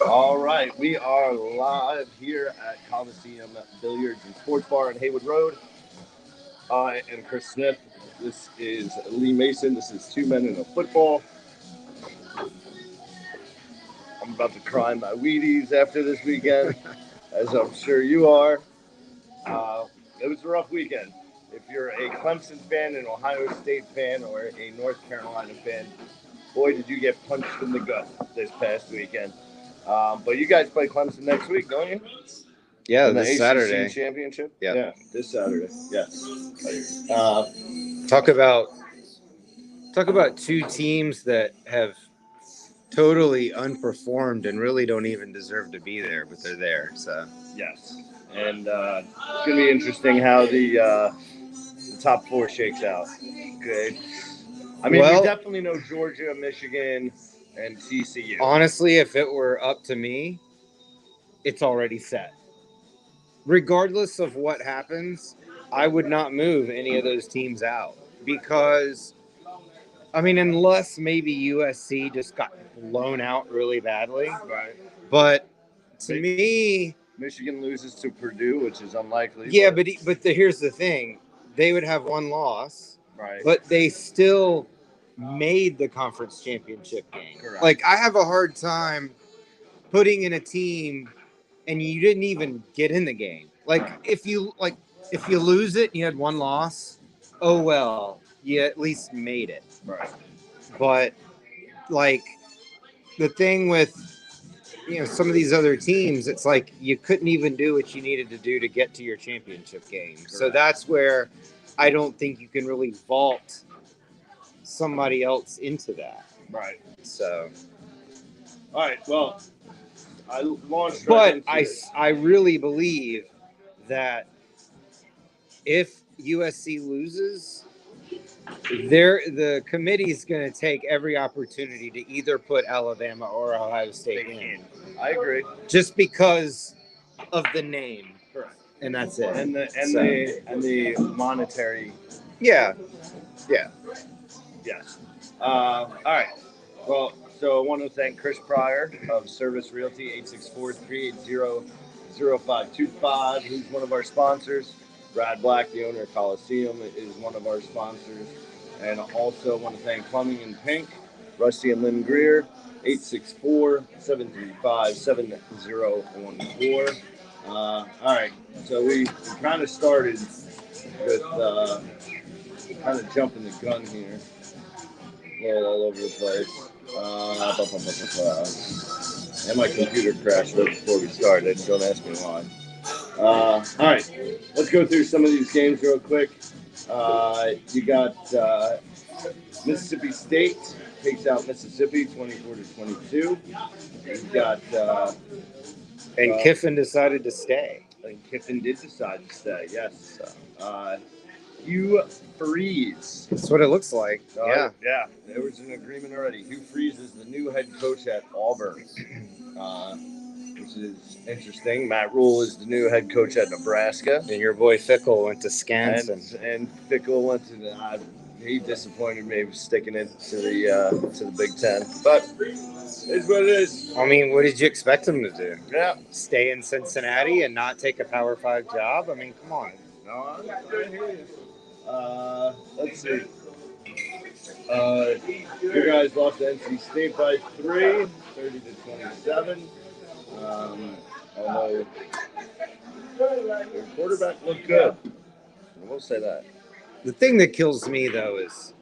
All right, we are live here at Coliseum Billiards and Sports Bar on Haywood Road. I am Chris Smith. This is Lee Mason. This is Two Men in a Football. I'm about to cry my Wheaties after this weekend, as I'm sure you are. Uh, it was a rough weekend. If you're a Clemson fan, an Ohio State fan, or a North Carolina fan, boy, did you get punched in the gut this past weekend. But you guys play Clemson next week, don't you? Yeah, In the this ACC Saturday. championship? Yeah. Yeah, this Saturday. Yes. Talk about two teams that have totally unperformed and really don't even deserve to be there, but they're there. So Yes. And it's going to be interesting how the top four shakes out. Okay. I mean, we well, definitely know Georgia, Michigan, and TCU. honestly, if it were up to me, it's already set. Regardless of what happens, I would not move any of those teams out because I mean, unless maybe USC just got blown out really badly. Right. But to me, Michigan loses to Purdue, which is unlikely. yeah, here's the thing: they would have one loss, Right. but they still made the conference championship game. Correct. Like I have a hard time putting in a team, and you didn't even get in the game. If you lose it, and you had one loss. Oh well, you at least made it. Right. But like the thing with some of these other teams, it's like you couldn't even do what you needed to do to get to your championship game. Correct. So that's where I don't think you can really vault somebody else into that. Right. So, all right. Well, I launched. But I really believe that if USC loses, the committee's going to take every opportunity to either put Alabama or Ohio State in. I agree. Just because of the name. Correct. And that's it. And the monetary. Yeah. Yeah. Yes. All right. Well, so I want to thank Chris Pryor of Service Realty, 864-380-0525. He's one of our sponsors. Brad Black, the owner of Coliseum, is one of our sponsors. And also want to thank Plumbing in Pink, Rusty and Lynn Greer, 864-735-7014. All right. So we kind of started with kind of jumping the gun here. A little all over the place. And my computer crashed right before we started. Don't ask me why. All right, let's go through some of these games real quick. You got Mississippi State takes out Mississippi 24-22. You got and Kiffin decided to stay. And Kiffin did decide to stay. Yes. Hugh Freeze. That's what it looks like. Yeah. Yeah. There was an agreement already. Hugh Freeze is the new head coach at Auburn, which is interesting. Matt Rule is the new head coach at Nebraska. And your boy Fickle went to Skansen. And Fickle went to the. He disappointed me sticking it to the Big Ten, but it's what it is. I mean, what did you expect him to do? Yeah, stay in Cincinnati and not take a Power 5 job. I mean, come on. No, I hear you. Let's see. You guys lost to NC State by 3, 30-27. Although your quarterback looked good. I will say that. The thing that kills me, though, is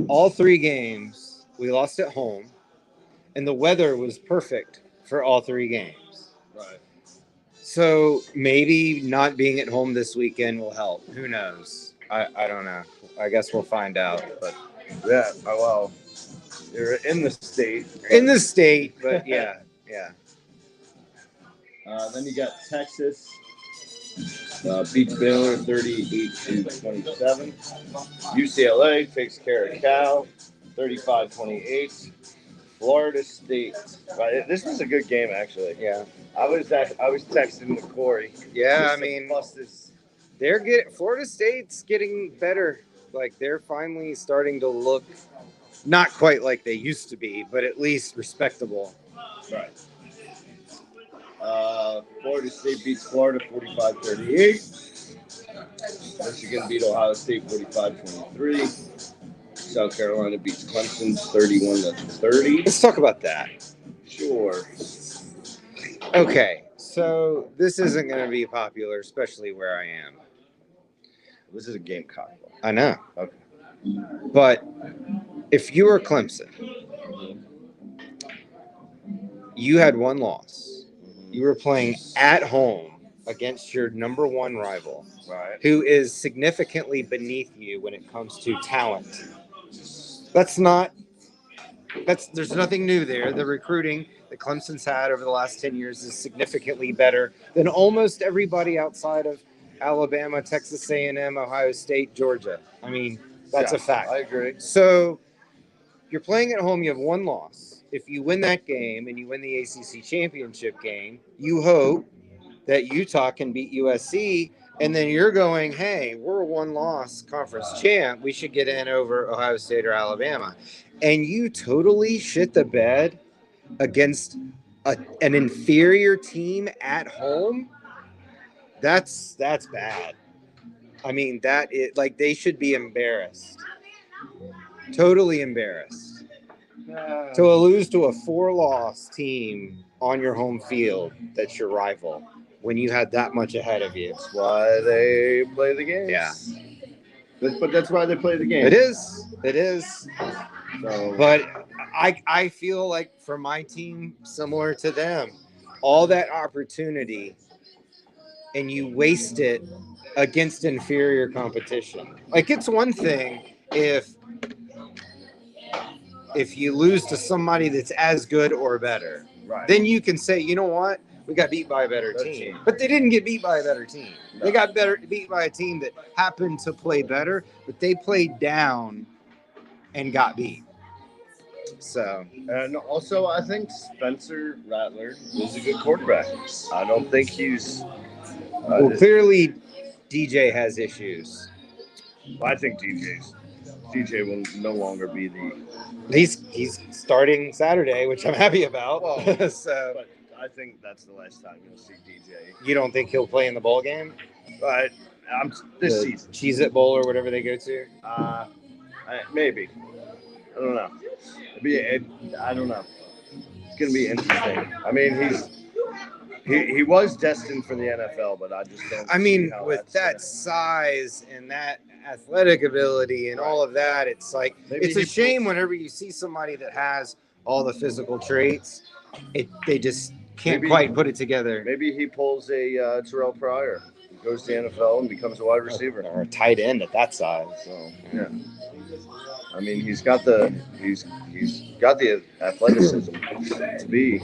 all 3 games we lost at home, and the weather was perfect for all 3 games. Right. So maybe not being at home this weekend will help. Who knows? I don't know. I guess we'll find out. But yeah, well, you're in the state. In the state, but yeah. Then you got Texas. Beats Baylor 38-27. UCLA takes care of Cal 35-28. Florida State. Right, this was a good game actually. Yeah. I was texting with Corey. Yeah, I mean, Florida State's getting better. Like they're finally starting to look not quite like they used to be, but at least respectable. Right. Florida State beats Florida 45-38. Michigan beat Ohio State 45-23. South Carolina beats Clemson 31-30. Let's talk about that. Sure. Okay, so this isn't going to be popular, especially where I am. This is a Gamecock. I know. Okay. But if you were Clemson, you had one loss. You were playing at home against your number one rival, Right. who is significantly beneath you when it comes to talent. There's nothing new there. The recruiting that Clemson's had over the last 10 years is significantly better than almost everybody outside of Alabama, Texas A&M, Ohio State, Georgia. I mean, that's a fact. I agree. So you're playing at home. You have one loss. If you win that game and you win the ACC championship game, you hope that Utah can beat USC. And then you're going, hey, we're a one-loss conference champ. We should get in over Ohio State or Alabama. And you totally shit the bed against an inferior team at home. That's bad. I mean, that is like they should be embarrassed. Totally embarrassed. To lose to a 4-loss team on your home field that's your rival when you had that much ahead of you. That's why they play the game. Yeah. But that's why they play the game. It is. So, but I feel like for my team, similar to them, all that opportunity and you waste it against inferior competition. Like it's one thing if you lose to somebody that's as good or better, right. Then you can say, you know what? We got beat by a better team. But they didn't get beat by a better team. No. They got beat by a team that happened to play better, but they played down and got beat. So, and also I think Spencer Rattler is a good quarterback. I don't think he's clearly DJ has issues. I think DJ will no longer be the. He's starting Saturday, which I'm happy about. Well, so, but I think that's the last time you'll see DJ. You don't think he'll play in the bowl game? This season, Cheez-It Bowl or whatever they go to. Maybe. I don't know. I don't know. It's gonna be interesting. I mean, he was destined for the NFL, but I just don't. I mean, with that size and that athletic ability and all of that, it's like it's a shame whenever you see somebody that has all the physical traits, they just can't quite put it together. Maybe he pulls a Terrell Pryor, goes to the NFL and becomes a wide receiver or a tight end at that size. So yeah, I mean he's got the athleticism to be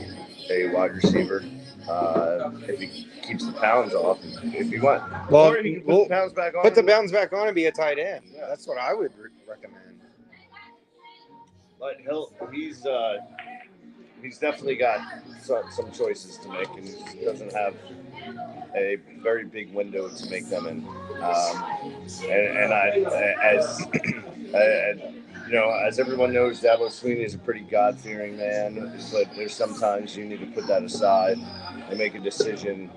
a wide receiver. If he keeps the pounds off, if he wants. Well, or he can put the pounds back on. Put the pounds back on and be a tight end. Yeah. That's what I would recommend. But he's definitely got some choices to make, and he doesn't have a very big window to make them in. As everyone knows, Dabo Swinney is a pretty God-fearing man, but there's sometimes you need to put that aside and make a decision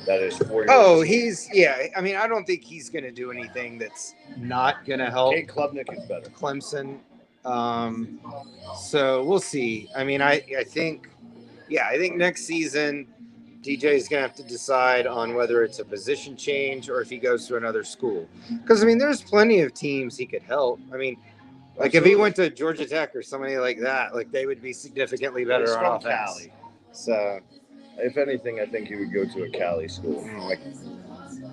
that is for you. Oh, I mean, I don't think he's going to do anything that's not going to help. Kate Klubnik is better. Clemson. So we'll see. I mean, I think next season DJ is going to have to decide on whether it's a position change or if he goes to another school. Because, I mean, there's plenty of teams he could help. I mean, like Absolutely. If he went to Georgia Tech or somebody like that, like they would be significantly better on offense. Cali. So, if anything, I think he would go to a Cali school.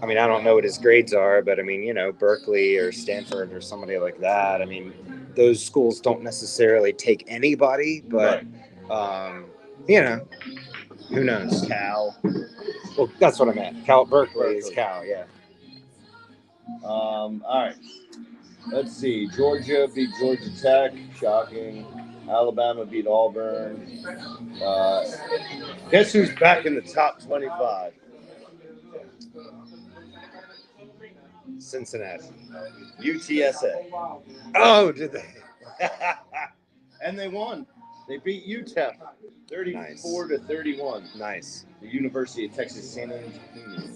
I mean, I don't know what his grades are, but I mean, Berkeley or Stanford or somebody like that. I mean, those schools don't necessarily take anybody, but who knows? Cal. Well, that's what I meant. Berkeley is Cal, yeah. All right. Let's see. Georgia beat Georgia Tech. Shocking. Alabama beat Auburn. Guess who's back in the top 25? Cincinnati. UTSA. Oh, did they? And they won. They beat UTEP 34-31. Nice. The University of Texas San Antonio.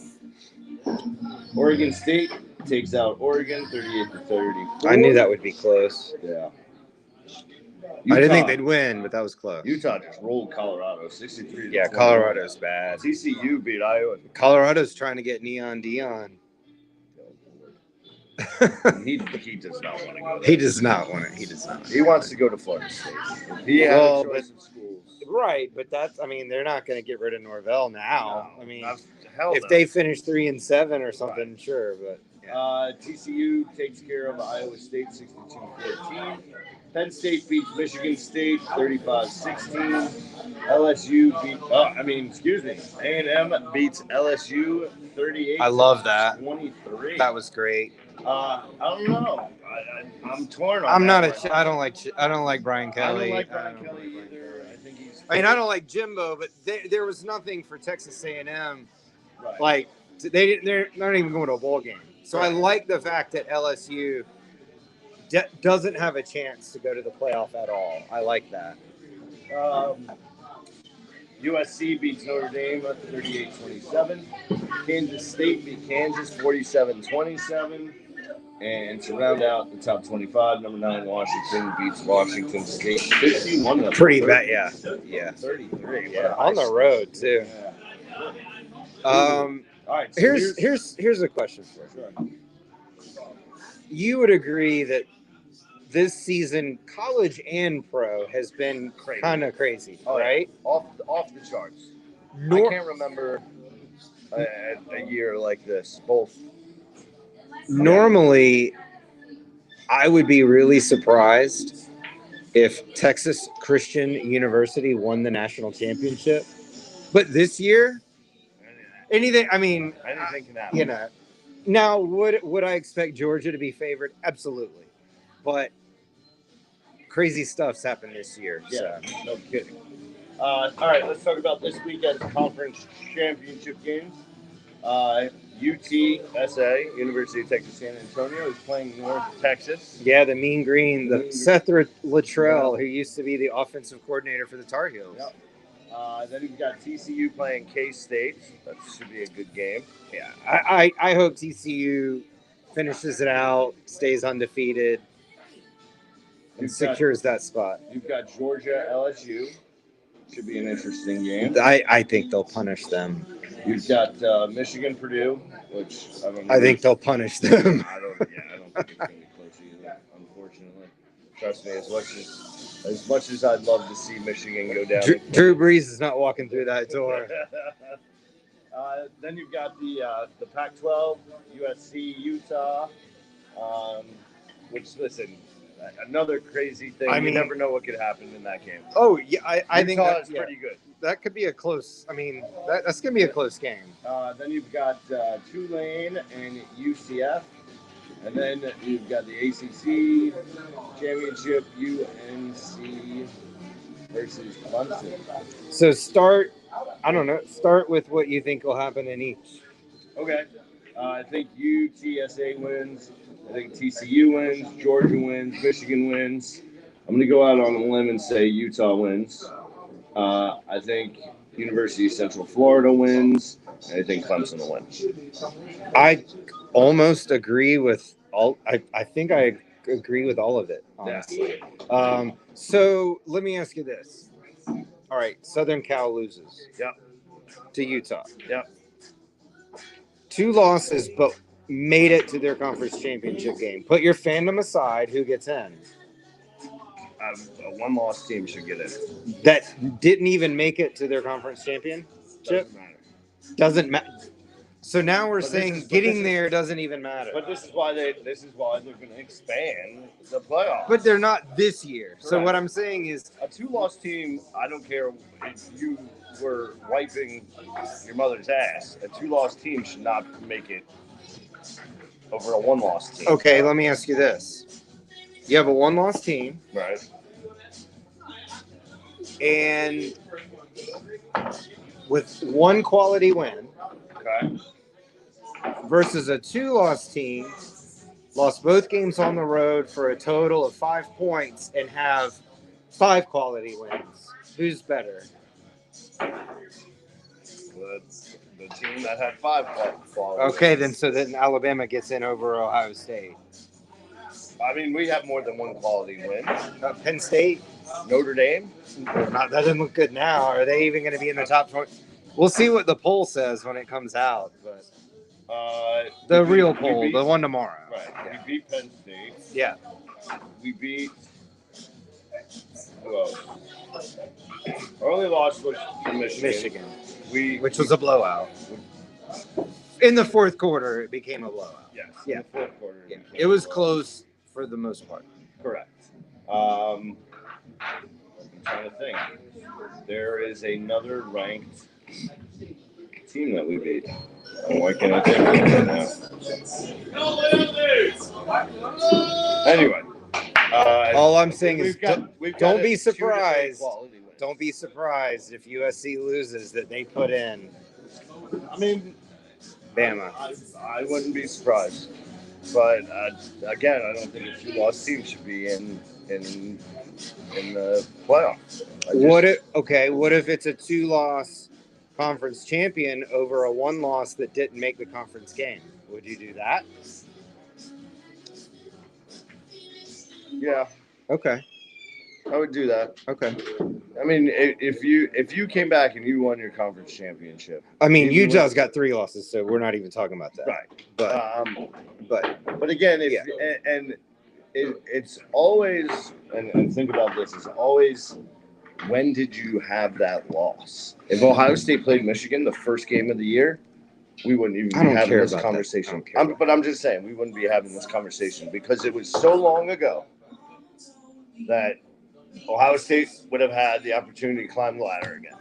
Oregon State takes out Oregon 38-34. I knew that would be close. Yeah. I didn't think they'd win, but that was close. Utah just rolled Colorado 63-21. Yeah, Colorado's bad. TCU beat Iowa. Colorado's trying to get Neon Dion. He does not want to go there. He does not want it. He does not. He wants to go to Florida State. If he had a choice of schools. Right, but they're not going to get rid of Norvell now. No, I mean, if they finish 3-7 or something, right. Sure, but yeah. TCU takes care of Iowa State 62-14. Penn State beats Michigan State 35-16. A&M beats LSU 38. I love that. 23. That was great. I don't know. I'm torn on I'm that not one. I don't like Brian Kelly. I don't like Brian Kelly either. I think he's. I mean, I don't like Jimbo, but there was nothing for Texas A&M. Right. Like they're not even going to a bowl game. So right. I like the fact that LSU doesn't have a chance to go to the playoff at all. I like that. USC beats Notre Dame 38-27. Kansas State beat Kansas 47-27. And to round out the top 25, number 9 Washington beats Washington State 51. Pretty bad, yeah. 33. Yeah, on the road too. Yeah. All right. So here's a question for you. Sure. You would agree that this season, college and pro, has been kind of crazy, right? Off the charts. I can't remember a year like this. Both. Normally, I would be really surprised if Texas Christian University won the national championship. But this year, anything can happen. You know. Now, would I expect Georgia to be favored? Absolutely. But crazy stuff's happened this year. Yeah, so. No kidding. All right, let's talk about this weekend's conference championship games. UTSA, University of Texas San Antonio, is playing North Texas. Yeah, the Mean Green, Seth Luttrell, who used to be the offensive coordinator for the Tar Heels. Yep. Then you've got TCU playing K-State. That should be a good game. Yeah, I hope TCU finishes it out, stays undefeated, and secures that spot. You've got Georgia LSU. Should be an interesting game. I think they'll punish them. You've got Michigan Purdue, which I don't know. I think they'll punish them. I don't think it's going to be close either, unfortunately. Trust me, as much as I'd love to see Michigan go down. Drew Brees is not walking through that door. Then you've got the Pac-12, USC, Utah, which, listen, another crazy thing. You never know what could happen in that game. Oh, yeah, I think that's pretty good. That could be a close. That's going to be a close game. Then you've got Tulane and UCF. And then you've got the ACC Championship, UNC versus Clemson. So start with what you think will happen in each. Okay. I think UTSA wins. I think TCU wins. Georgia wins. Michigan wins. I'm going to go out on a limb and say Utah wins. I think University of Central Florida wins. And I think Clemson will win. I almost agree with all. I think I agree with all of it, honestly. Yeah. So let me ask you this. All right, Southern Cal loses. Yep. To Utah. Yep. 2 losses, but made it to their conference championship game. Put your fandom aside. Who gets in? A one-loss team should get in. That didn't even make it to their conference championship? Doesn't matter. So now we're saying getting there doesn't even matter. But this is why they're going to expand the playoffs. But they're not this year. Correct. So what I'm saying is a 2-loss team. I don't care if you were wiping your mother's ass. A 2-loss team should not make it over a 1-loss team. Okay, let me ask you this: you have a 1-loss team, right? And with 1 quality win. Okay. Versus a 2-loss team, lost both games on the road for a total of 5 points and have 5 quality wins. Who's better? The team that had 5 quality. Okay, then Alabama gets in over Ohio State. I mean, we have more than 1 quality win. Penn State, Notre Dame. that doesn't look good now. Are they even going to be in the top 20? We'll see what the poll says when it comes out. But the real poll, the one tomorrow. Right. Yeah. We beat Penn State. Yeah. We beat. Who else? Our only loss was to Michigan. Which was a blowout. In the fourth quarter, it became a blowout. Yes. Yeah. In the fourth quarter. Yeah. It was close for the most part. Correct. I'm trying to think. There is another ranked team that we beat. Why can't I think of it now? Anyway. All I'm saying is don't be 2 surprised. quality wins. Don't be surprised if USC loses that they put in I mean, Bama. I wouldn't be surprised. But again, I don't think a 2-loss team should be in the playoffs. What if it's a 2-loss conference champion over a 1-loss that didn't make the conference game? Would you do that? Yeah, Okay. I would do that. Okay. I mean, if you came back and you won your conference championship. I mean, Utah's got 3 losses, so we're not even talking about that. Right. But again, it's always, and think about this, it's always, when did you have that loss? If Ohio State played Michigan the first game of the year, we wouldn't even be having this conversation. But I'm just saying, we wouldn't be having this conversation because it was so long ago that Ohio State would have had the opportunity to climb the ladder again.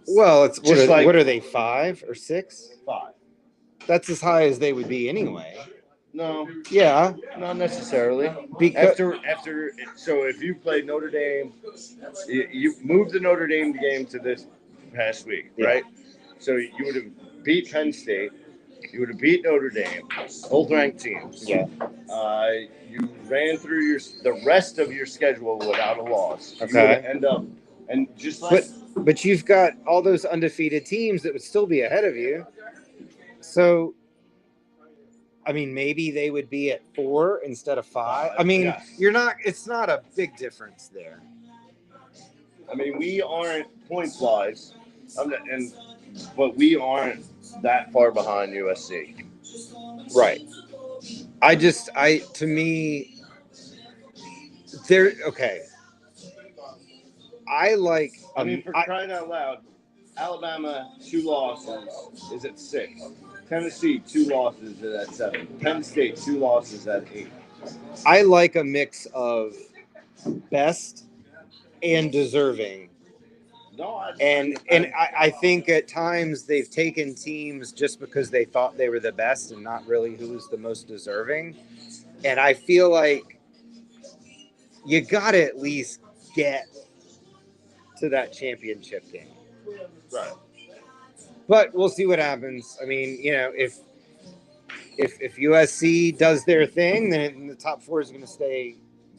Well, what are they, 5 or 6? 5. That's as high as they would be anyway. No. Yeah. Not necessarily. Because So if you played Notre Dame, you moved the Notre Dame game to this past week, right? So you would have beat Penn State. You would have beat Notre Dame, both ranked teams. Yeah. You ran through the rest of your schedule without a loss. Okay. You would end up, and just like. But you've got all those undefeated teams that would still be ahead of you. So, I mean, maybe they would be at 4 instead of 5. I mean, it's not a big difference there. I mean, we aren't points-wise, but we aren't that far behind USC. Right. To me, okay. I mean, for crying out loud, Alabama, 2 losses is at 6. Tennessee, 2 losses is at 7. Penn State, 2 losses at 8. I like a mix of best and deserving. No, I think at times they've taken teams just because they thought they were the best and not really who was the most deserving. And I feel like you got to at least get to that championship game. Right. But we'll see what happens. I mean, if USC does their thing, then the top 4 is going to stay.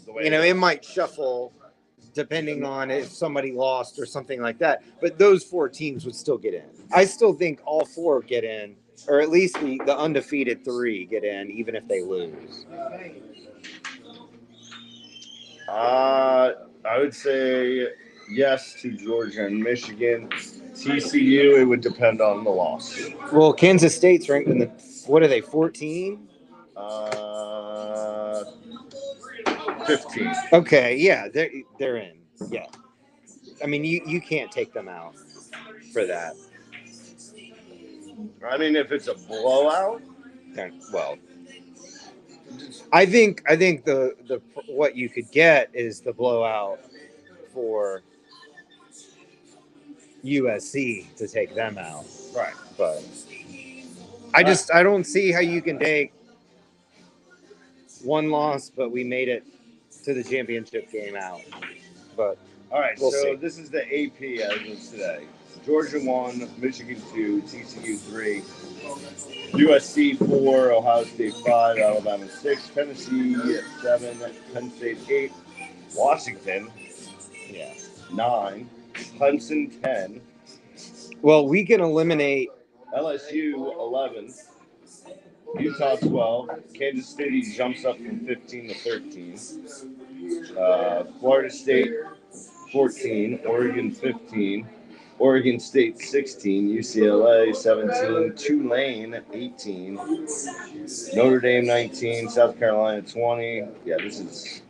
It might shuffle depending on if somebody lost or something like that. But those 4 teams would still get in. I still think all 4 get in, or at least the undefeated 3 get in, even if they lose. I would say yes to Georgia and Michigan. TCU, it would depend on the loss. Well, Kansas State's ranked in what are they, 14? 15. Okay, yeah, they're in. Yeah. I mean, you can't take them out for that. I mean, if it's a blowout, well, I think the what you could get is the blowout for USC to take them out. Right. But I don't see how you can take 1 loss, but we made it to the championship game out. But all right, we'll see. This is the AP as of today. Georgia 1, Michigan 2, TCU 3, USC 4, Ohio State 5, Alabama 6, Tennessee 7, Penn State 8, Washington Yeah. 9. Clemson 10. Well, we can eliminate. LSU 11. Utah 12. Kansas City jumps up from 15 to 13. Florida State 14. Oregon 15. Oregon State 16. UCLA 17. Tulane 18. Notre Dame 19. South Carolina 20. Yeah, this is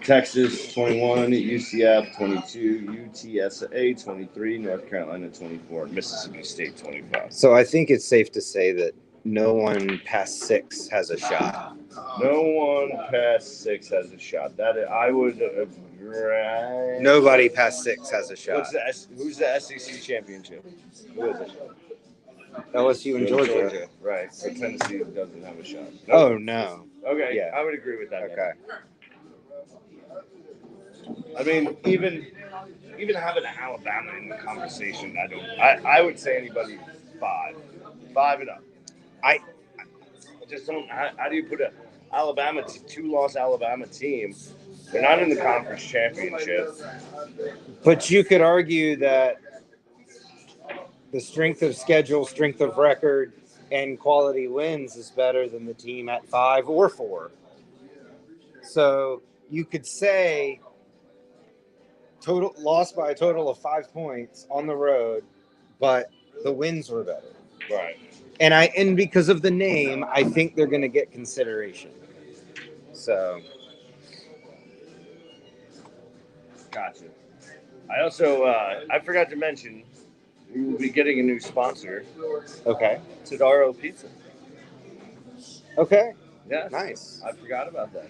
Texas 21. UCF 22. UTSA 23. North Carolina 24. Mississippi State 25. So I think it's safe to say that no one past 6 has a shot. No one past 6 has a shot. I would agree. Nobody past 6 has a shot. Who's the SEC championship? Who is it? LSU and Georgia. Right. So Tennessee doesn't have a shot. Oh, no. Okay. Yeah. I would agree with that. Okay. I mean, even having Alabama in the conversation, I would say anybody 5 and up. I just don't. How do you put a Alabama 2-loss Alabama team? They're not in the conference championship. But you could argue that the strength of schedule, strength of record, and quality wins is better than the team at 5 or 4. So you could say total lost by a total of 5 points on the road, but the wins were better. Right. And because of the name, I think they're going to get consideration. So, gotcha. I also I forgot to mention we will be getting a new sponsor. Okay. Todaro Pizza. Okay. Yeah. Nice. I forgot about that.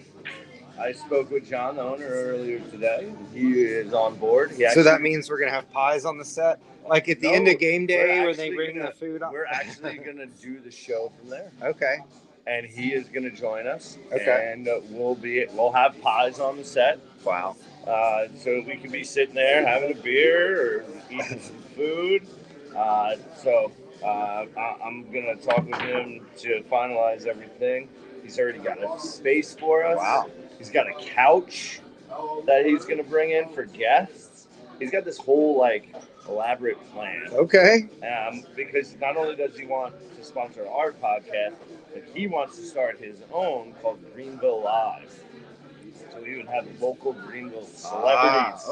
I spoke with John, the owner, earlier today. He is on board. So that means we're going to have pies on the set? Like at the end of game day where they bring the food up? We're actually going to do the show from there. Okay. And he is going to join us. Okay. And we'll have pies on the set. Wow. So we can be sitting there having a beer or eating some food. I'm going to talk with him to finalize everything. He's already got a space for us. Wow. He's got a couch that he's going to bring in for guests. He's got this whole elaborate plan. Okay. Because not only does he want to sponsor our podcast, but he wants to start his own called Greenville Live. So he would have local Greenville celebrities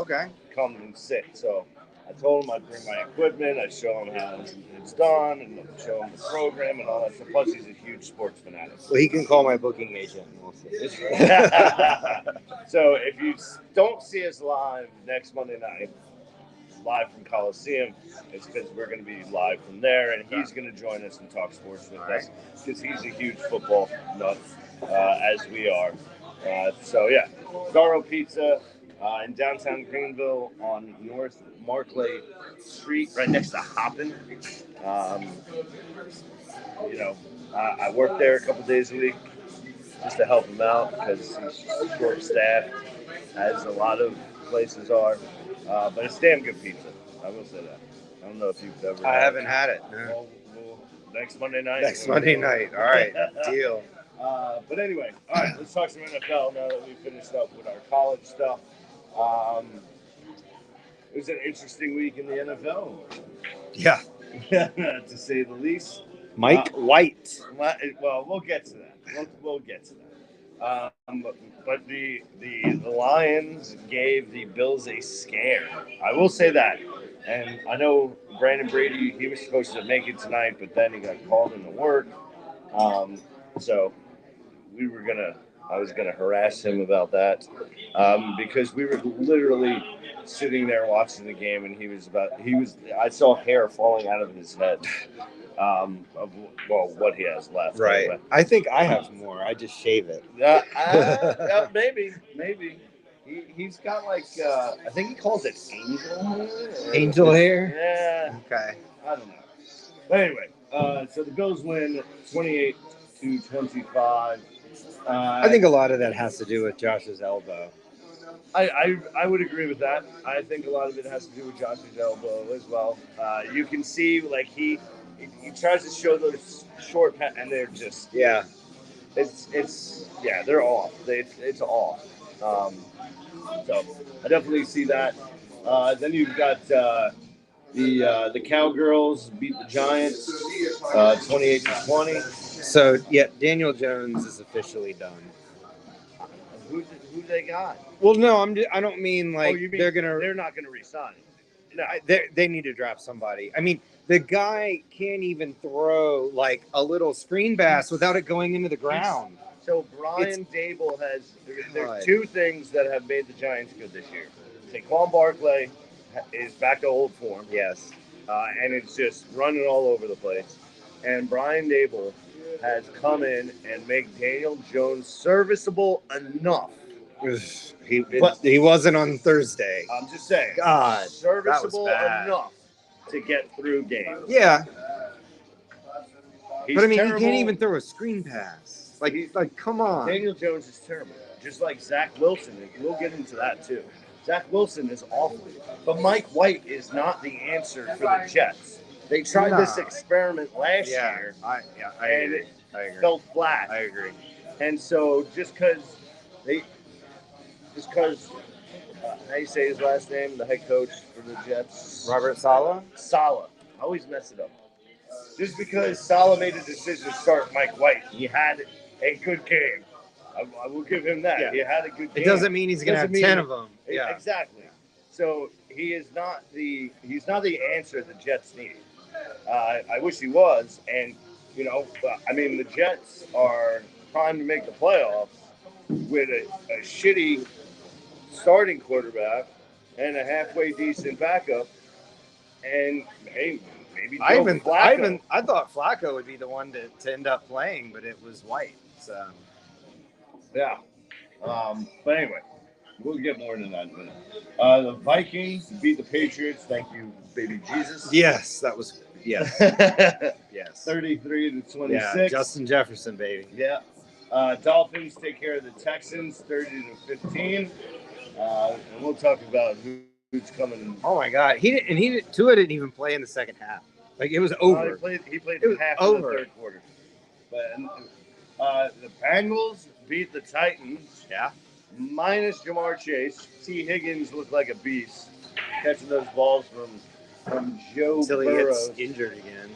come and sit. So I told him I'd bring my equipment, I'd show him how it's done, and show him the program and all that stuff. Plus, he's a huge sports fanatic. Well, he can call my booking agent. We'll see. So if you don't see us live next Monday night, live from Coliseum, it's because we're going to be live from there, and he's going to join us and talk sports with us because he's a huge football nut, as we are. Todaro Pizza in downtown Greenville on North Markley Street, right next to Hoppin'. I work there a couple days a week just to help him out because he's short-staffed, as a lot of places are. But it's damn good pizza. I will say that. I don't know if you've ever. I haven't had it. No. Well, next Monday night. Next Monday night. All right. Deal. But anyway, all right. Let's talk some NFL now that we finished up with our college stuff. It was an interesting week in the NFL. Yeah. To say the least. Mike White. Well, we'll get to that. We'll get to that. But the Lions gave the Bills a scare. I will say that. And I know Brandon Brady, he was supposed to make it tonight, but then he got called into work. So I was gonna harass him about that because we were literally sitting there watching the game, and I saw hair falling out of his head. Of what he has left. Right. Anyway. I think I have more. I just shave it. Maybe. He's got I think he calls it angel hair. Angel hair? Yeah. Okay. I don't know. But anyway, so the Bills win 28-25. I think a lot of that has to do with Josh's elbow. I would agree with that. I think a lot of it has to do with Josh's elbow as well. You can see he tries to show those short and they're just they're off. It's off. So I definitely see that. Then you've got the Cowgirls beat the Giants 28-20. So yeah, Daniel Jones is officially done. Who they got? Well, no, I don't mean like you mean they're not gonna resign? No. they need to draft somebody. I mean, the guy can't even throw like a little screen pass without it going into the ground. So Brian Dable has. There's two things that have made the Giants good this year. Saquon Barkley is back to old form. Yes. And it's just running all over the place. And Brian Dable has come in and make Daniel Jones serviceable enough. He wasn't on Thursday. I'm just saying. God, serviceable that was bad. enough to get through games. Yeah. He's but I mean, terrible. he can't even throw a screen pass. Like come on. Daniel Jones is terrible. Just like Zach Wilson. And we'll get into that too. Zach Wilson is awful. But Mike White is not the answer for the Jets. They tried this experiment last year. I and agree. it fell flat. I agree. And so just because how do you say his last name? The head coach for the Jets? Robert Saleh? Saleh. I always mess it up. Just because Saleh made a decision to start Mike White, he had a good game. I will give him that. Yeah. He had a good game. It doesn't mean he's going to have 10 of them. Yeah. Exactly. So he's not the answer the Jets need. I wish he was. And, I mean, the Jets are primed to make the playoffs with a shitty starting quarterback and a halfway decent backup. And, hey, maybe Flacco. I thought Flacco would be the one to end up playing, but it was White. So, yeah. But anyway, we'll get more into that in a minute. The Vikings beat the Patriots. Thank you, baby Jesus. Yes, that was yes. 33-26. Yeah, Justin Jefferson, baby. Yeah. Dolphins take care of the Texans 30-15. And we'll talk about who's coming. Oh my God, Tua didn't even play in the second half. Like it was over. He played half of the third quarter. But the Bengals beat the Titans. Yeah. Minus Jamar Chase. T. Higgins looked like a beast catching those balls from Joe until Burrow. He gets injured again.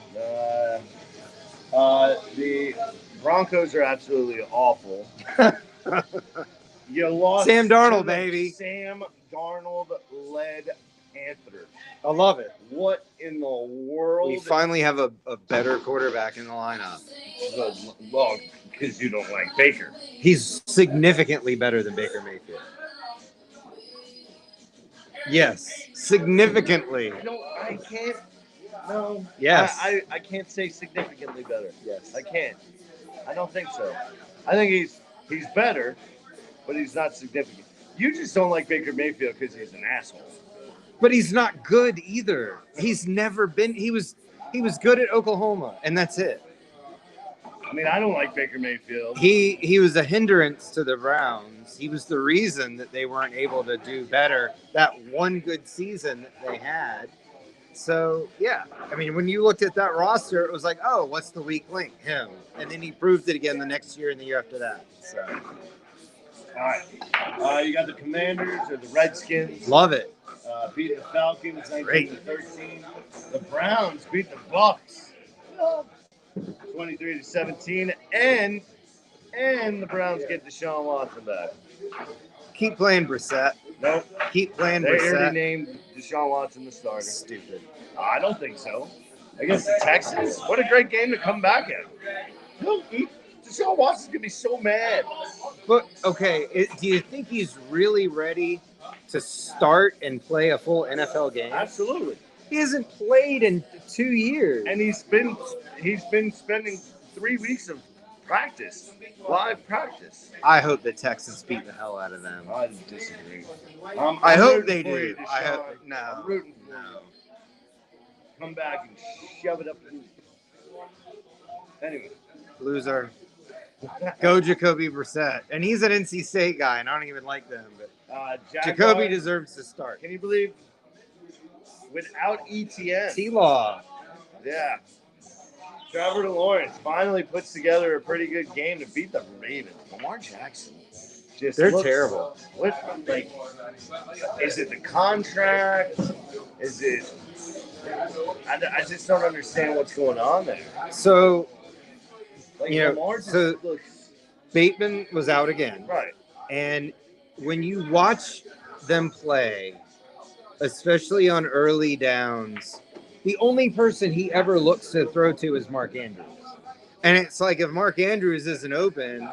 The Broncos are absolutely awful. You lost Sam Darnold, baby. Sam Darnold led Panthers. I love it. What in the world? We finally have a better quarterback in the lineup. Well, because you don't like Baker. He's significantly better than Baker Mayfield. Yes, significantly. I can't. No. Yes. I can't say significantly better. Yes. I can't. I don't think so. I think he's better, but he's not significant. You just don't like Baker Mayfield because he's an asshole. But he's not good either. He's never been. He was good at Oklahoma, and that's it. I mean, I don't like Baker Mayfield. He was a hindrance to the Browns. He was the reason that they weren't able to do better that one good season that they had. So, yeah. I mean, when you looked at that roster, it was like, oh, what's the weak link? Him. And then he proved it again the next year and the year after that. So, all right. You got the Commanders or the Redskins. Love it. Beating the Falcons 19-13. The Browns beat the Bucs 23-17. And the Browns get Deshaun Watson back. Keep playing Brissett. Nope. Keep playing They Brissett. already named Deshaun Watson the starter. Stupid. I don't think so. Against the Texans? What a great game to come back in. Deshaun Watson's going to be so mad. But, okay, do you think he's really ready to start and play a full NFL game? Absolutely. He hasn't played in 2 years. And he's been spending 3 weeks of practice, live practice. I hope the Texans beat the hell out of them. I disagree. I hope they do. No. I'm rooting for you. Come back and shove it up. Anyway. Loser. Go Jacoby Brissett. And he's an NC State guy, and I don't even like them. But Jacoby deserves to start. Can you believe without ETN? T-Law. Yeah. Trevor Lawrence finally puts together a pretty good game to beat the Ravens. Lamar Jackson just They're looks, terrible. What, like, is it the contract? Is it? I just don't understand what's going on there. So, Like, you know, Lamar just so looks Bateman was out again. right. And when you watch them play, especially on early downs, the only person he ever looks to throw to is Mark Andrews. And it's like if Mark Andrews isn't open,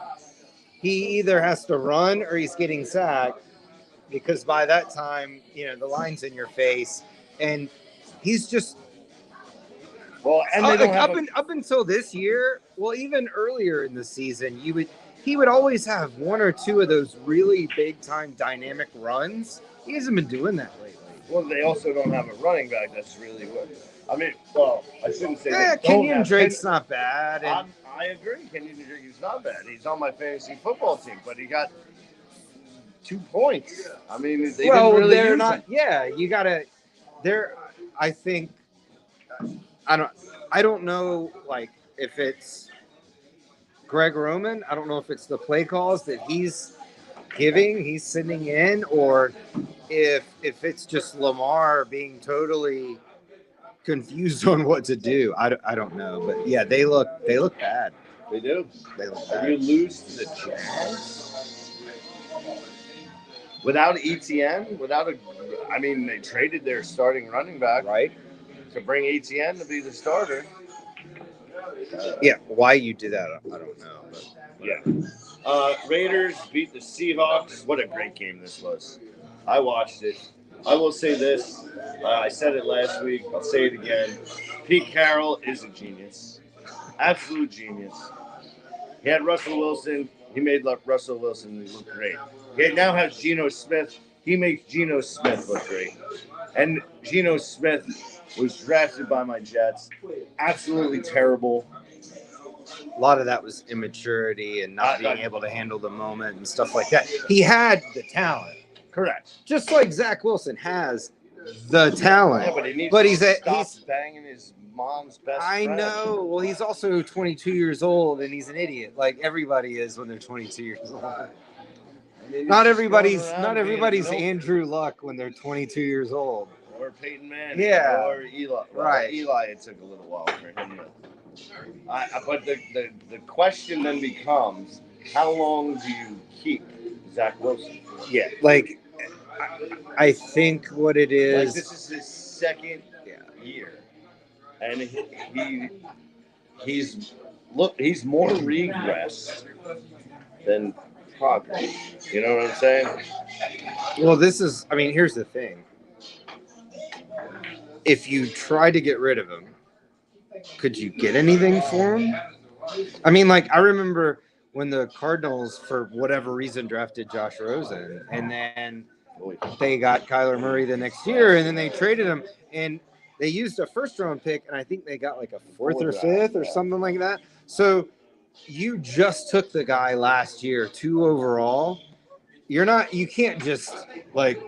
he either has to run or he's getting sacked because by that time, you know, the line's in your face. And he's just Well, and they don't have up until this year, well, even earlier in the season, he would always have one or two of those really big time dynamic runs. He hasn't been doing that lately. Well, they also don't have a running back that's really good. I mean, well, I shouldn't say that. Kenyon Drake's not bad. And I agree. Kenyon Drake is not bad. He's on my fantasy football team, but he got 2 points. I mean, they didn't really they're use not. him. Yeah, you gotta. They're. I think. I don't know. Like if it's Greg Roman, I don't know if it's the play calls that he's sending in, or if it's just Lamar being totally confused on what to do. I don't know, but yeah, they look bad. They do. They look bad. You lose to the Jags without ETN, I mean, they traded their starting running back, right, to bring ETN to be the starter. Yeah, why you do that, I don't know. But yeah. Raiders beat the Seahawks. What a great game this was. I watched it. I will say this. I said it last week. I'll say it again. Pete Carroll is a genius. Absolute genius. He had Russell Wilson. He made Russell Wilson look great. He now has Geno Smith. He makes Geno Smith look great. And Geno Smith was drafted by my Jets. Absolutely terrible. A lot of that was immaturity and not being able to handle the moment and stuff like that. He had the talent. Correct. Just like Zach Wilson has the talent. Yeah, but he needs but to he's banging his mom's best I friend. know. Well, he's also 22 years old, and he's an idiot. Like everybody is when they're 22 years old. Not everybody's Andrew Luck when they're 22 years old. Or Peyton Manning. Yeah. Or Eli. Well, right. Eli, it took a little while for him to. But the question then becomes, how long do you keep Zach Wilson for? Yeah, like I think what it is. Like, this is his second year, and he's more regressed than progress. You know what I'm saying? Well, here's the thing. If you try to get rid of him, could you get anything for him? I mean, like, I remember when the Cardinals, for whatever reason, drafted Josh Rosen, and then they got Kyler Murray the next year, and then they traded him, and they used a first-round pick, and I think they got like a fourth or fifth or something like that. So you just took the guy last year, 2 overall. You can't just, like,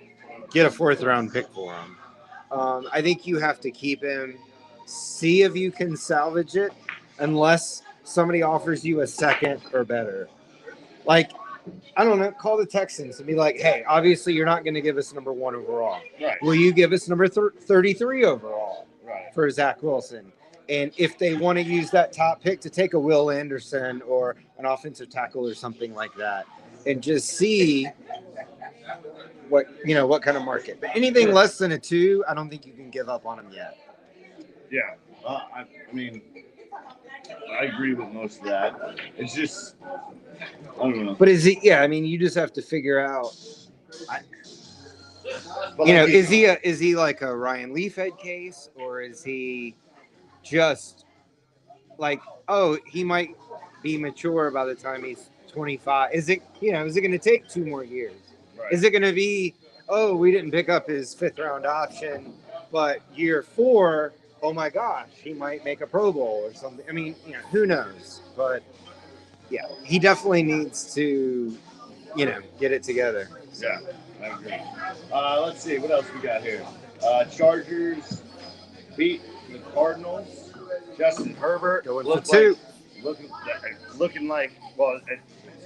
get a fourth-round pick for him. I think you have to keep him, see if you can salvage it, unless somebody offers you a second or better. Like, I don't know, call the Texans and be like, hey, obviously you're not going to give us number 1 overall. Right. Will you give us number 33 overall for Zach Wilson? And if they want to use that top pick to take a Will Anderson or an offensive tackle or something like that, and just see what kind of market. But anything less than a 2, I don't think you can give up on him yet. Yeah. I mean, I agree with most of that. It's just, I don't know. But is he? Yeah, I mean, you just have to figure out. Is he like a Ryan Leafhead case, or is he just like, oh, he might be mature by the time he's 25? Is it going to take 2 more years? Right. Is it going to be, oh, we didn't pick up his 5th-round option, but year 4, oh my gosh, he might make a Pro Bowl or something. I mean, who knows? But yeah, he definitely needs to, get it together. Yeah, I agree. Let's see, what else we got here? Chargers beat the Cardinals. Justin Herbert going for 2. Looking like, well,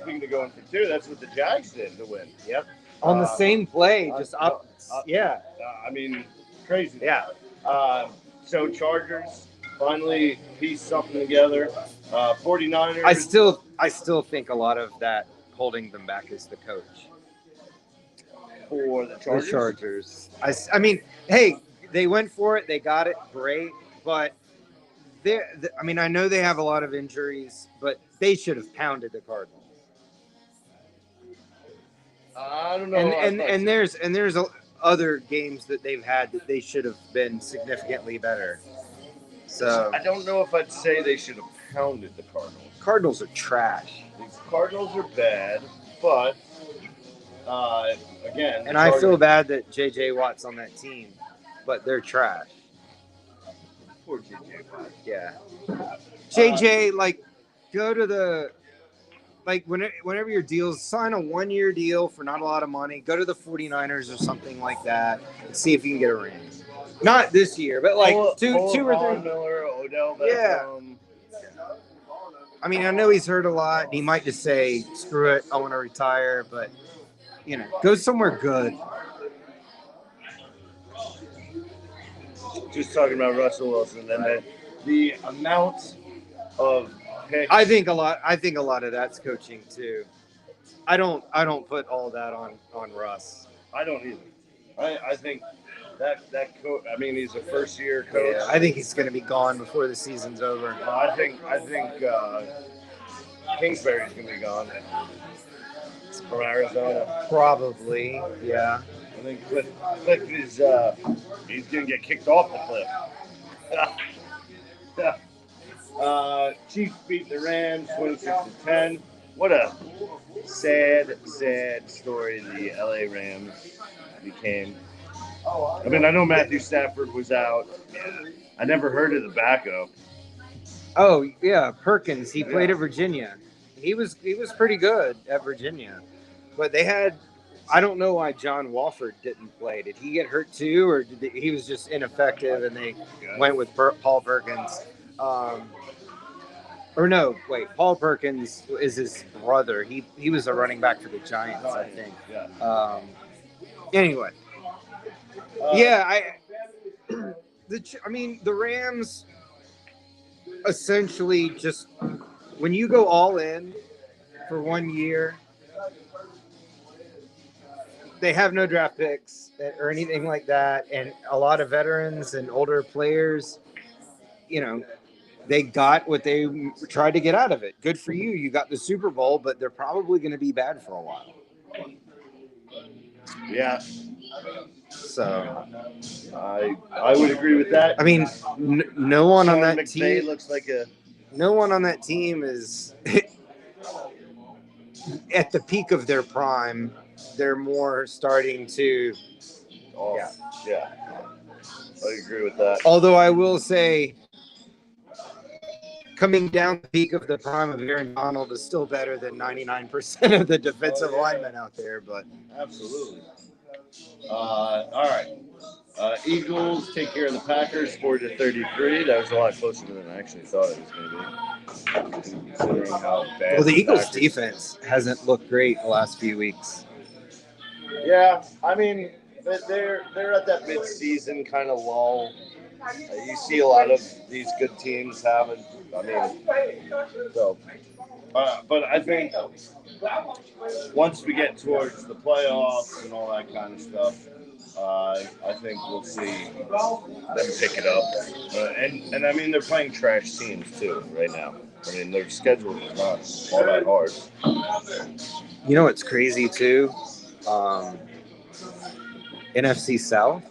speaking of going for two, that's what the Jags did to win. Yep. On the same play, just up. Yeah. I mean, crazy. Yeah. So Chargers finally pieced something together. 49ers. I still think a lot of that holding them back is the coach. For the Chargers. The Chargers. I mean, hey, they went for it. They got it. Great. But I mean, I know they have a lot of injuries, but they should have pounded the Cardinals. I don't know. And there's other games that they've had that they should have been significantly better. So I don't know if I'd say they should have pounded the Cardinals. Cardinals are trash. The Cardinals are bad, but again. And I feel bad that J.J. Watt's on that team, but they're trash. Poor J.J. Watt. Yeah. J.J., go to the whenever your deals, sign a 1-year deal for not a lot of money. Go to the 49ers or something like that and see if you can get a ring. Not this year, but two or three. Miller, Odell Beckham. Yeah. I mean, I know he's hurt a lot. And he might just say, "Screw it, I want to retire." But go somewhere good. Just talking about Russell Wilson and the amount of picks. I think a lot of that's coaching too. I don't put all that on Russ. I don't either. I think that coach. I mean, he's a first-year coach. Yeah, I think he's going to be gone before the season's over. I think Kingsbury's going to be gone from Arizona. Probably, yeah. I think Cliff is he's going to get kicked off the cliff. Chiefs beat the Rams 26-10. What a sad story the LA Rams became. I mean, I know Matthew Stafford was out. I never heard of the backup. Oh yeah, Perkins. He played at Virginia. He was pretty good at Virginia, but they had. I don't know why John Wofford didn't play. Did he get hurt too, or he was just ineffective and they went with Paul Perkins? Or no, wait. Paul Perkins is his brother. He was a running back for the Giants, I think. Yeah. Anyway. The Rams essentially just when you go all in for 1 year, they have no draft picks or anything like that, and a lot of veterans and older players, they got what they tried to get out of it. Good for you. You got the Super Bowl, but they're probably going to be bad for a while. Yeah. So I would agree with that. I mean, no one on that McVay team looks like no one on that team is at the peak of their prime. They're more starting to. Yeah. I agree with that. Although I will say, coming down the peak of the prime of Aaron Donald is still better than 99% of the defensive linemen out there. But absolutely. All right. Eagles take care of the Packers 40-33. That was a lot closer than I actually thought it was going to be. Considering how bad. Well, the Eagles' defense hasn't looked great the last few weeks. Yeah, I mean they're at that mid-season kind of lull. You see a lot of these good teams having. I mean, so. But I think once we get towards the playoffs and all that kind of stuff, I think we'll see them pick it up. And I mean, they're playing trash teams too right now. I mean, their schedule is not all that hard. You know what's crazy too? NFC South.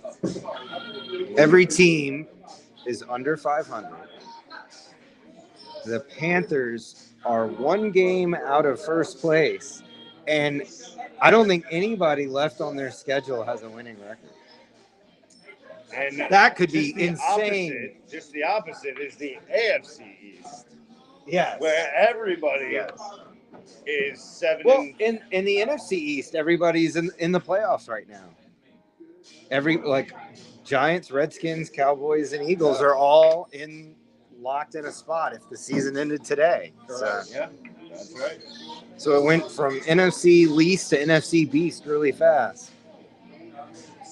Every team is under 500. The Panthers are one game out of first place, and I don't think anybody left on their schedule has a winning record. And that could be insane. Just the opposite is the AFC East. Yeah, where everybody is 7. Well, in the NFC East, everybody's in the playoffs right now. Giants, Redskins, Cowboys, and Eagles are all locked in a spot if the season ended today. So, yeah, That's right. So it went from NFC least to NFC beast really fast.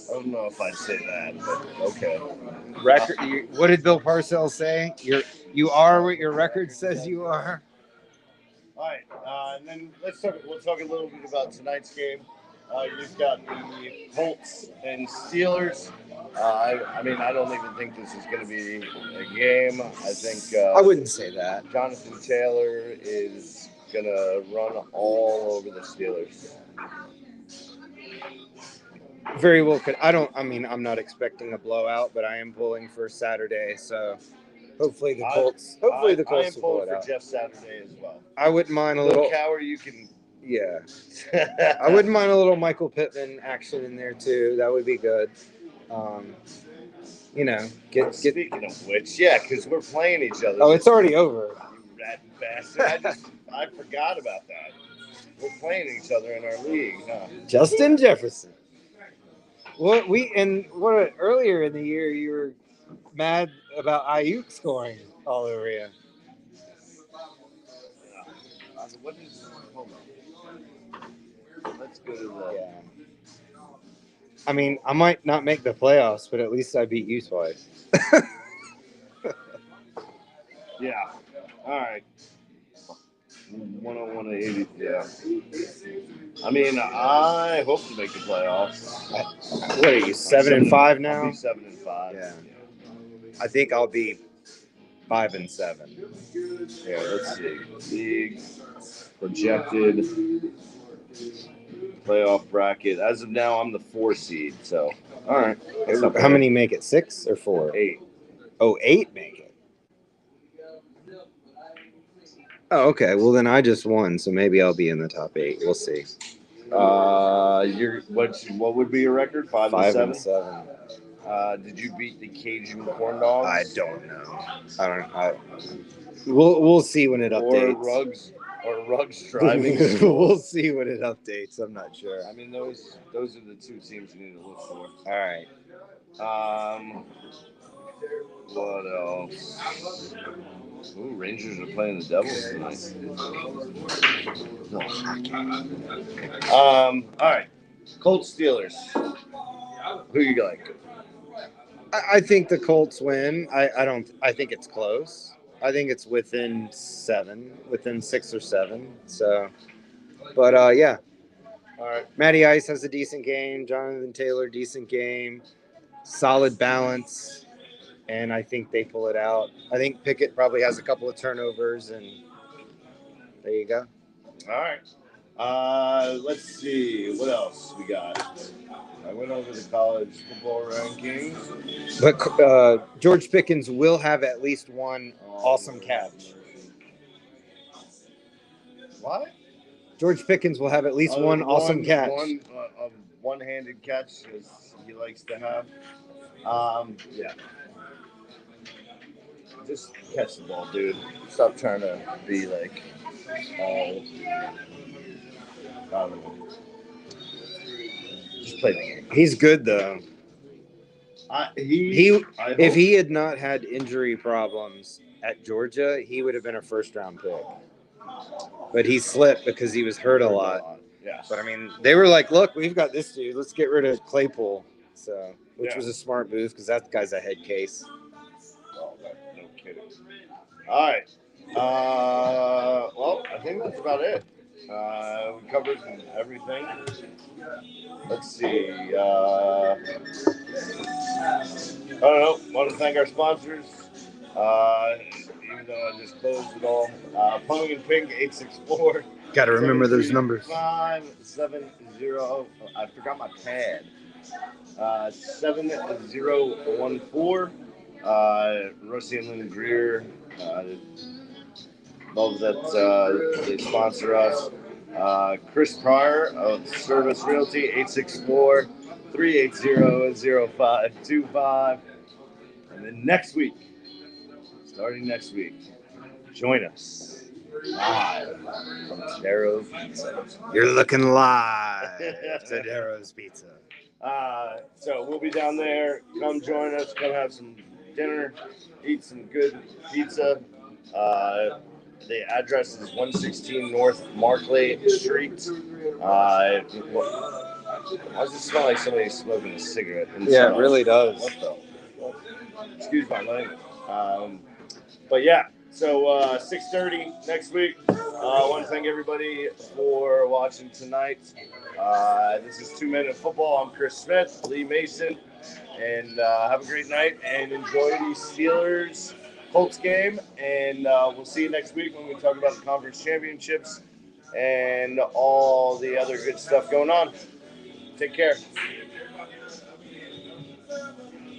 I don't know if I'd say that, but okay. Record. What did Bill Parcells say? You are what your record says you are. All right, and then we'll talk a little bit about tonight's game. You've got the Colts and Steelers. I mean, I don't even think this is going to be a game. I think I wouldn't say that. Jonathan Taylor is going to run all over the Steelers. Very well could. I'm not expecting a blowout, but I am pulling for Saturday, so hopefully the Colts. Hopefully the Colts I am will pull pulling it for out. Jeff Saturday as well. I wouldn't mind a Bill little. Cowher, you can. Yeah. I wouldn't mind a little Michael Pittman action in there too. That would be good. Speaking of which, yeah, because we're playing each other. Oh, it's already over. You rat bastard! I forgot about that. We're playing each other in our league, huh? Justin Jefferson. Earlier in the year you were mad about Ayuk scoring all over you. What is? Hold on. Let's go to the. Yeah. I mean, I might not make the playoffs, but at least I beat you twice. Yeah. All right. 101 to 80. Yeah. I mean, I hope to make the playoffs. What are you, 7-5 now? I'll be 7-5. Yeah. I think I'll be 5-7. Yeah, let's see. League projected playoff bracket. As of now, I'm the 4 seed. So, all right. How many make it? 6 or 4? 8. Oh, 8 make it. Oh, okay. Well, then I just won, so maybe I'll be in the top 8. We'll see. What would be your record? 5-7. 5-7. Did you beat the Cajun Corn Dogs? I don't know. We'll see when it updates. Or Rugs driving. We'll see when it updates. I'm not sure. I mean, those are the 2 teams you need to look for. All right. What else? Ooh, Rangers are playing the Devils tonight. All right. Colts Steelers. Who you like? I think the Colts win. I think it's close. I think it's within 6 or 7. So, but yeah. All right. Matty Ice has a decent game. Jonathan Taylor, decent game. Solid balance. And I think they pull it out. I think Pickett probably has a couple of turnovers, and there you go. All right. Let's see. What else we got? I went over the college football rankings. But George Pickens will have at least one awesome catch. What? George Pickens will have at least one awesome catch. One-handed catch, as he likes to have. Yeah. Just catch the ball, dude. Stop trying to be like all. I don't know. Just play the game. He's good though. If he had not had injury problems at Georgia, he would have been a first-round pick. But he slipped because he was hurt a lot. Yes. But I mean, they were like, "Look, we've got this dude. Let's get rid of Claypool." So, which was a smart move because that guy's a head case. Oh, no kidding. All right. Well, I think that's about it. We covered everything. Let's see. I don't know. Want to thank our sponsors. Even though I just closed it all. Pung and Pink 864. Got to remember those numbers. 570. I forgot my pad. 7014. Rusty and Lynn Greer. Love that they sponsor us. Chris Pryor of Service Realty, 864-380-0525. And then starting next week, join us live from Tadero's Pizza. You're looking live at Tadero's Pizza. So we'll be down there. Come join us. Come have some dinner. Eat some good pizza. The address is 116 North Markley Street. Why does it smell like somebody's smoking a cigarette inside? Yeah, it really does. What the? Excuse my language. But yeah, so 6:30 next week. I want to thank everybody for watching tonight. This is 2 Men of Football. I'm Chris Smith, Lee Mason, and have a great night and enjoy the Steelers Colts game. And we'll see you next week when we talk about the conference championships and all the other good stuff going on. Take care.